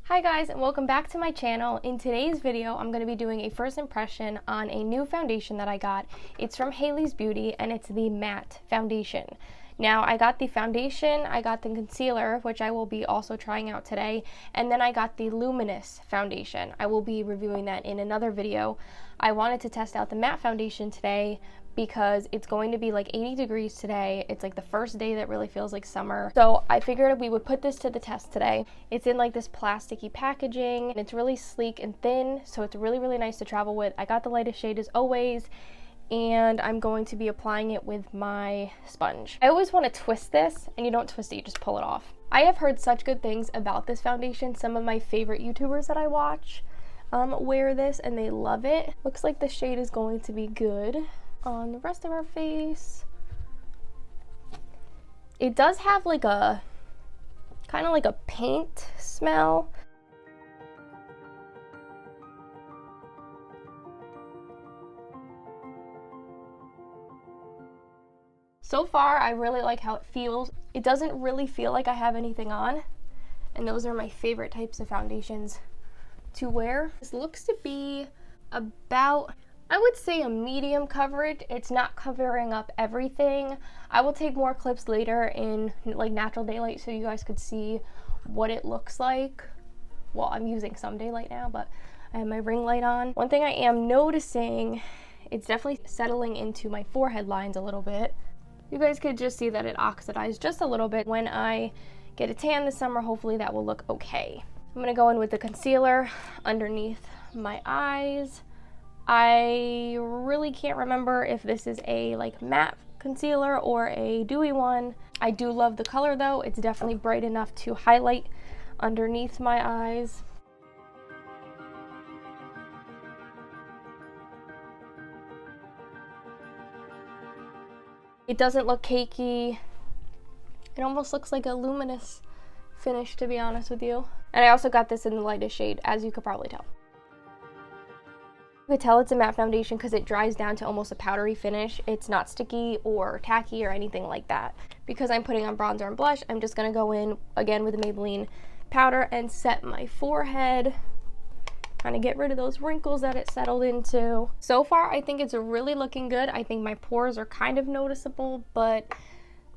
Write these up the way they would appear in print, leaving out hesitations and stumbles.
Hi guys, and welcome back to my channel. In today's video, I'm going to be doing a first impression on a new foundation that I got. It's from Haley's Beauty, and it's the matte foundation. Now, I got the foundation, I got the concealer, which I will be also trying out today, and then I got the luminous foundation. I will be reviewing that in another video. I wanted to test out the matte foundation today because it's going to be like 80 degrees today. It's like the first day that really feels like summer. So I figured we would put this to the test today. It's in like this plasticky packaging, and it's really sleek and thin, so it's really nice to travel with. I got the lightest shade as always, and I'm going to be applying it with my sponge. I always want to twist this, and you don't twist it, you just pull it off. I have heard such good things about this foundation. Some of my favorite YouTubers that I watch wear this, and they love it. Looks like the shade is going to be good on the rest of our face. It does have like a kind of like a paint smell. So far, I really like how it feels. It doesn't really feel like I have anything on, and those are my favorite types of foundations to wear. This looks to be about, I would say, a medium coverage. It's not covering up everything. I will take more clips later in like natural daylight so you guys could see what it looks like. Well, I'm using some daylight now, but I have my ring light on. One thing I am noticing, it's definitely settling into my forehead lines a little bit. You guys could just see that it oxidized just a little bit. When I get a tan this summer, hopefully that will look okay. I'm gonna go in with the concealer underneath my eyes. I really can't remember if this is a like matte concealer or a dewy one. I do love the color though. It's definitely bright enough to highlight underneath my eyes. It doesn't look cakey. It almost looks like a luminous finish, to be honest with you. And I also got this in the lightest shade, as you could probably tell. You could tell it's a matte foundation because it dries down to almost a powdery finish. It's not sticky or tacky or anything like that. Because I'm putting on bronzer and blush, I'm just going to go in again with the Maybelline powder and set my forehead. Kind of get rid of those wrinkles that it settled into. So far, I think it's really looking good. I think my pores are kind of noticeable, but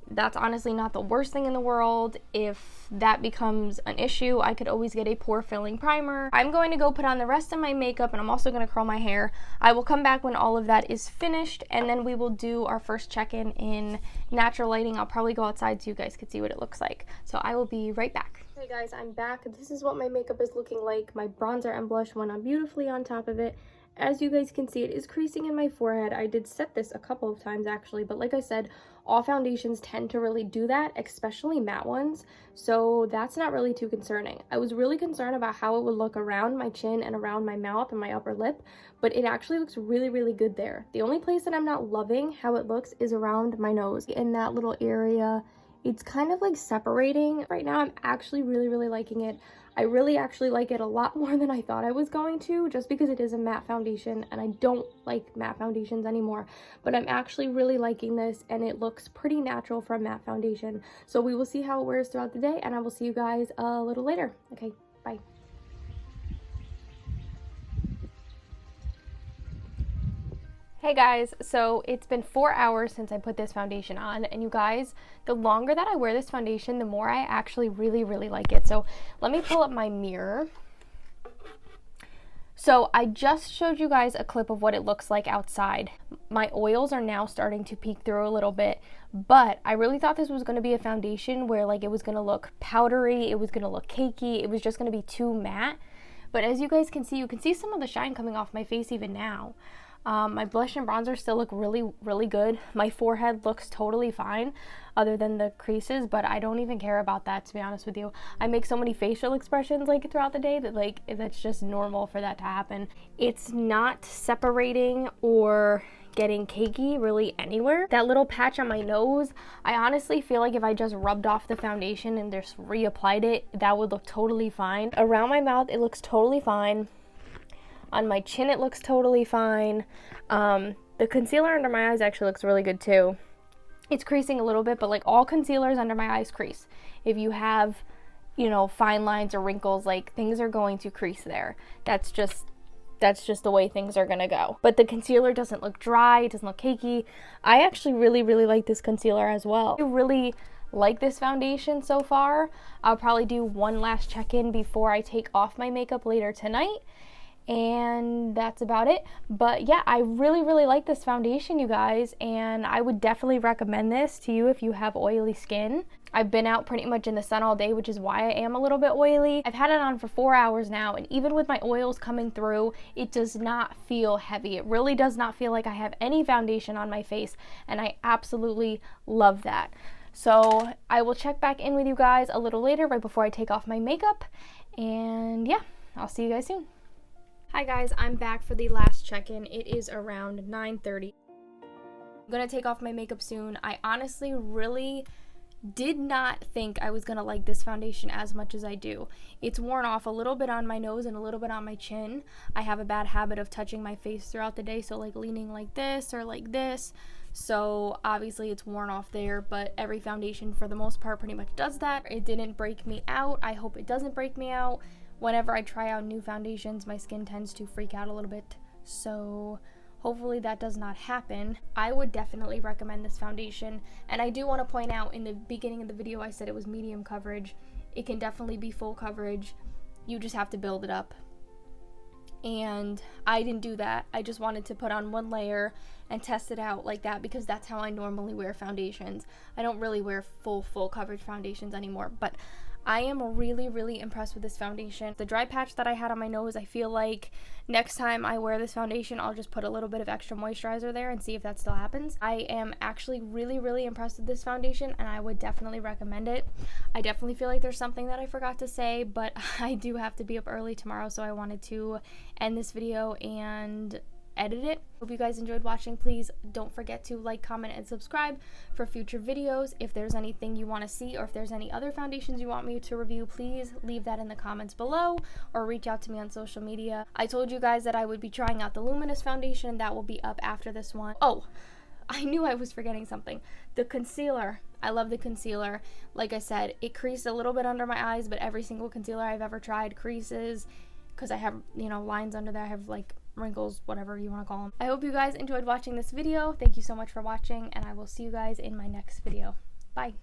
that's honestly not the worst thing in the world. If that becomes an issue, I could always get a pore filling primer. I'm going to go put on the rest of my makeup, and I'm also going to curl my hair. I will come back when all of that is finished, and then we will do our first check-in in natural lighting. I'll probably go outside so you guys can see what it looks like. So I will be right back. Hey guys, I'm back. This is what my makeup is looking like. My bronzer and blush went on beautifully on top of it. As you guys can see, it is creasing in my forehead. I did set this a couple of times actually, but like I said, all foundations tend to really do that, especially matte ones, so that's not really too concerning. I was really concerned about how it would look around my chin and around my mouth and my upper lip, but it actually looks really good there. The only place that I'm not loving how it looks is around my nose. In that little area, it's kind of like separating. Right now, I'm actually really liking it. I really actually like it a lot more than I thought I was going to, just because it is a matte foundation, and I don't like matte foundations anymore. But I'm actually really liking this, and it looks pretty natural for a matte foundation. So we will see how it wears throughout the day, and I will see you guys a little later. Okay, bye. Hey guys, so it's been 4 hours since I put this foundation on, and you guys, the longer that I wear this foundation, the more I actually really like it. So let me pull up my mirror. So I just showed you guys a clip of what it looks like outside. My oils are now starting to peek through a little bit, but I really thought this was going to be a foundation where like it was going to look powdery, it was going to look cakey, it was just going to be too matte. But as you guys can see, you can see some of the shine coming off my face even now. My blush and bronzer still look really good. My forehead looks totally fine other than the creases, but I don't even care about that, to be honest with you. I make so many facial expressions like throughout the day that like that's just normal for that to happen. It's not separating or getting cakey really anywhere. That little patch on my nose, I honestly feel like if I just rubbed off the foundation and just reapplied it, that would look totally fine. Around my mouth, it looks totally fine. On my chin, it looks totally fine. The concealer under my eyes actually looks really good too. It's creasing a little bit, but like all concealers under my eyes crease. If you have you know, fine lines or wrinkles, like things are going to crease there. That's just the way things are gonna go. But the concealer doesn't look dry, it doesn't look cakey. I actually really like this concealer as well. I really like this foundation so far. I'll probably do one last check-in before I take off my makeup later tonight, and that's about it. But yeah, I really like this foundation, you guys, and I would definitely recommend this to you if you have oily skin. I've been out pretty much in the sun all day, which is why I am a little bit oily. I've had it on for 4 hours now, and even with my oils coming through, it does not feel heavy. It really does not feel like I have any foundation on my face, and I absolutely love that. So I will check back in with you guys a little later, right before I take off my makeup, and yeah, I'll see you guys soon. Hi guys, I'm back for the last check-in. It is around 9:30. I'm gonna take off my makeup soon. I honestly really did not think I was gonna like this foundation as much as I do. It's worn off a little bit on my nose and a little bit on my chin. I have a bad habit of touching my face throughout the day, so like leaning like this or like this. So obviously it's worn off there, but every foundation for the most part pretty much does that. It didn't break me out. I hope it doesn't break me out. Whenever I try out new foundations, my skin tends to freak out a little bit, so hopefully that does not happen. I would definitely recommend this foundation, and I do want to point out, in the beginning of the video I said it was medium coverage. It can definitely be full coverage. You just have to build it up, and I didn't do that. I just wanted to put on one layer and test it out like that, because that's how I normally wear foundations. I don't really wear full coverage foundations anymore, but I am really impressed with this foundation. The dry patch that I had on my nose, I feel like next time I wear this foundation, I'll just put a little bit of extra moisturizer there and see if that still happens. I am actually really impressed with this foundation, and I would definitely recommend it. I definitely feel like there's something that I forgot to say, but I do have to be up early tomorrow, so I wanted to end this video and edit it. Hope you guys enjoyed watching. Please don't forget to like, comment, and subscribe for future videos. If there's anything you want to see, or if there's any other foundations you want me to review, please leave that in the comments below, or reach out to me on social media. I told you guys that I would be trying out the Luminous foundation. That will be up after this one. Oh, I knew I was forgetting something. The concealer. I love the concealer. Like I said, it creased a little bit under my eyes, but every single concealer I've ever tried creases, because I have, you know, lines under there. I have like wrinkles, whatever you want to call them. I hope you guys enjoyed watching this video. Thank you so much for watching, and I will see you guys in my next video. Bye.